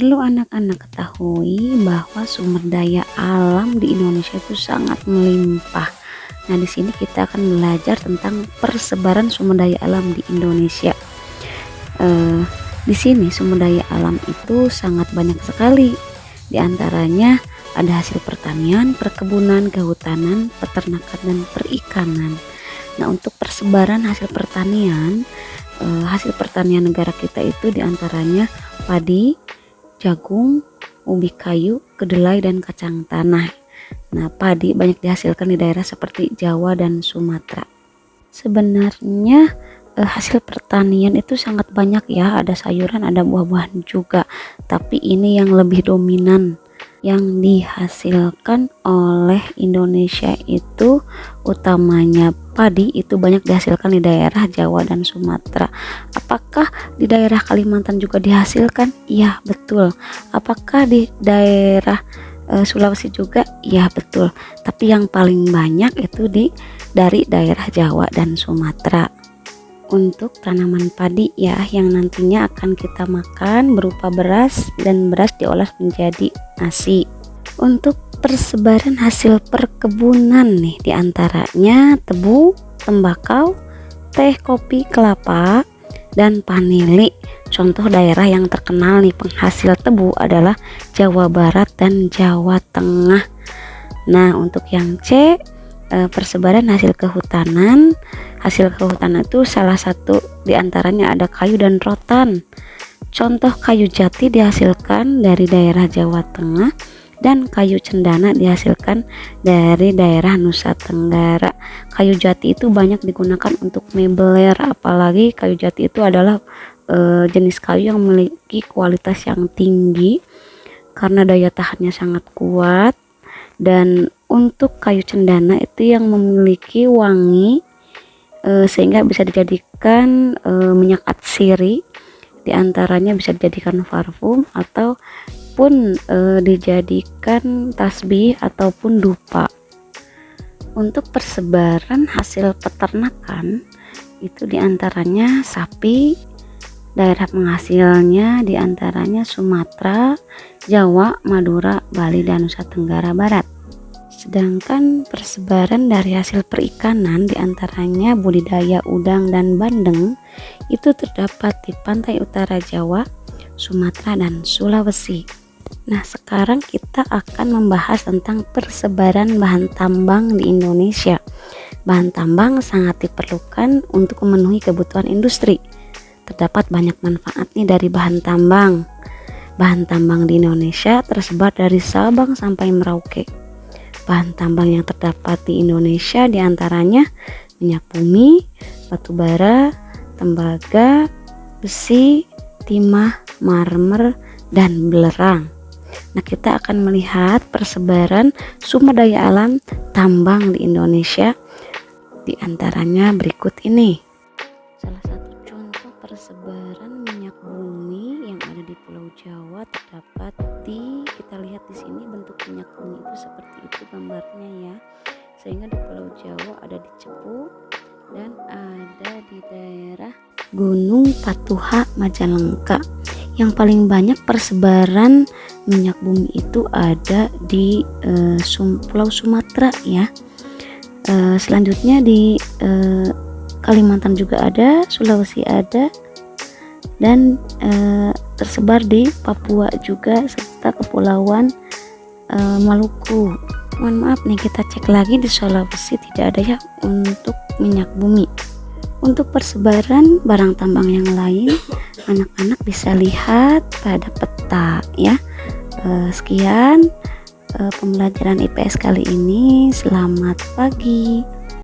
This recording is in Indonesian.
Perlu anak-anak ketahui bahwa sumber daya alam di Indonesia itu sangat melimpah. Nah, di sini kita akan belajar tentang persebaran sumber daya alam di Indonesia. Di sini sumber daya alam itu sangat banyak sekali. Di antaranya ada hasil pertanian, perkebunan, kehutanan, peternakan, dan perikanan. Nah, untuk persebaran hasil pertanian negara kita itu diantaranya padi, jagung, ubi kayu, kedelai, dan kacang tanah. Nah, padi banyak dihasilkan di daerah seperti Jawa dan Sumatera. Sebenarnya hasil pertanian itu sangat banyak ya, ada sayuran, ada buah-buahan juga, tapi ini yang lebih dominan yang dihasilkan oleh Indonesia itu utamanya padi, itu banyak dihasilkan di daerah Jawa dan Sumatera. Apakah di daerah Kalimantan juga dihasilkan? Iya, betul. Apakah di daerah Sulawesi juga? Iya, betul. Tapi yang paling banyak itu dari daerah Jawa dan Sumatera. Untuk tanaman padi ya, yang nantinya akan kita makan berupa beras, dan beras diolah menjadi nasi. Untuk persebaran hasil perkebunan nih, diantaranya tebu, tembakau, teh, kopi, kelapa, dan vanili. Contoh daerah yang terkenal nih penghasil tebu adalah Jawa Barat dan Jawa Tengah. Nah, untuk yang C, persebaran hasil kehutanan. Hasil kehutanan itu salah satu diantaranya ada kayu dan rotan. Contoh kayu jati dihasilkan dari daerah Jawa Tengah, dan kayu cendana dihasilkan dari daerah Nusa Tenggara. Kayu jati itu banyak digunakan untuk mebeler, apalagi kayu jati itu adalah jenis kayu yang memiliki kualitas yang tinggi karena daya tahannya sangat kuat. Dan untuk kayu cendana itu yang memiliki wangi sehingga bisa dijadikan minyak atsiri, diantaranya bisa dijadikan parfum ataupun dijadikan tasbih ataupun dupa. Untuk persebaran hasil peternakan itu diantaranya sapi, daerah penghasilnya diantaranya Sumatera, Jawa, Madura, Bali, dan Nusa Tenggara Barat. Sedangkan persebaran dari hasil perikanan diantaranya budidaya udang dan bandeng itu terdapat di pantai utara Jawa, Sumatera, dan Sulawesi. Nah, sekarang kita akan membahas tentang persebaran bahan tambang di Indonesia. Bahan tambang sangat diperlukan untuk memenuhi kebutuhan industri. Terdapat banyak manfaat nih dari bahan tambang. Bahan tambang di Indonesia tersebar dari Sabang sampai Merauke. Bahan tambang yang terdapat di Indonesia diantaranya minyak bumi, batu bara, tembaga, besi, timah, marmer, dan belerang. Nah, kita akan melihat persebaran sumber daya alam tambang di Indonesia. Di antaranya berikut ini. Salah satu contoh persebaran minyak bumi yang ada di Pulau Jawa terdapat kita lihat di sini bentuk minyak bumi itu seperti itu gambarnya ya. Sehingga di Pulau Jawa ada di Cepu dan ada di daerah Gunung Patuha, Majalengka. Yang paling banyak persebaran minyak bumi itu ada di Pulau Sumatera ya. Selanjutnya di Kalimantan juga ada, Sulawesi ada, dan tersebar di Papua juga, serta Kepulauan Maluku. Mohon maaf nih, kita cek lagi di Sulawesi tidak ada ya untuk minyak bumi. Untuk persebaran barang tambang yang lain, anak-anak bisa lihat pada peta ya. Sekian pembelajaran IPS kali ini. Selamat pagi.